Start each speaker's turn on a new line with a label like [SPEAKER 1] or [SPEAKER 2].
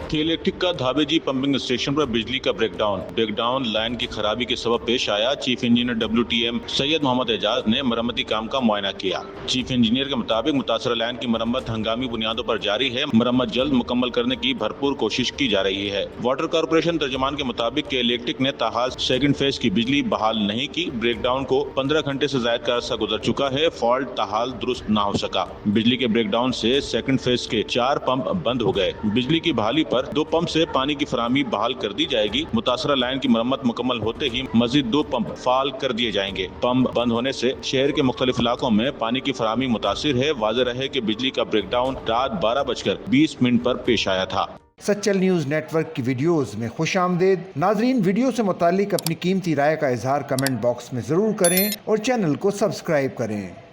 [SPEAKER 1] के इलेक्ट्रिक का धाबेजी pumping station पर बिजली का ब्रेकडाउन लाइन की खराबी के सबब पेश आया। Chief engineer WTM Syed Mohammad Ejaz ने मरम्मती काम का मुआयना किया। चीफ इंजीनियर के मुताबिक मुतासरा लाइन की मरम्मत हंगामी बुनियादों पर जारी है। मरम्मत जल्द मुकम्मल करने की भरपूर कोशिश की जा रही है। वाटर कॉर्पोरेशन तर्जमान के मुताबिक के इलेक्ट्रिक ने ताहाल सेकंड फेज की बिजली बहाल नहीं की। ब्रेकडाउन को 15 घंटे से ज्यादा का अरसा गुजर चुका है। फॉल्ट ताहाल दुरुस्त न हो सका। बिजली के ब्रेकडाउन से सेकंड फेज के 4 पंप बंद हो गए। बिजली की बहाली पर 2 पंप से पानी की फराहमी बहाल कर दी जाएगी। मुतासरा लाइन की मरम्मत मुकम्मल होते ही मजीद 2 पंप फाल कर दिए जाएंगे। पंप बंद होने से शहर के मुख्तलिफ इलाकों में पानी की फराहमी मुतासिर है। वाज़ेह रहे कि बिजली का ब्रेकडाउन रात 12:20 पर पेश आया था।
[SPEAKER 2] सच्चल न्यूज़ नेटवर्क की वीडियोस में खुश आमदेद। नाजरीन, वीडियो से मुतालिक अपनी कीमती राय का इजहार कमेंट बॉक्स में ज़रूर करें और चैनल को सब्सक्राइब करें।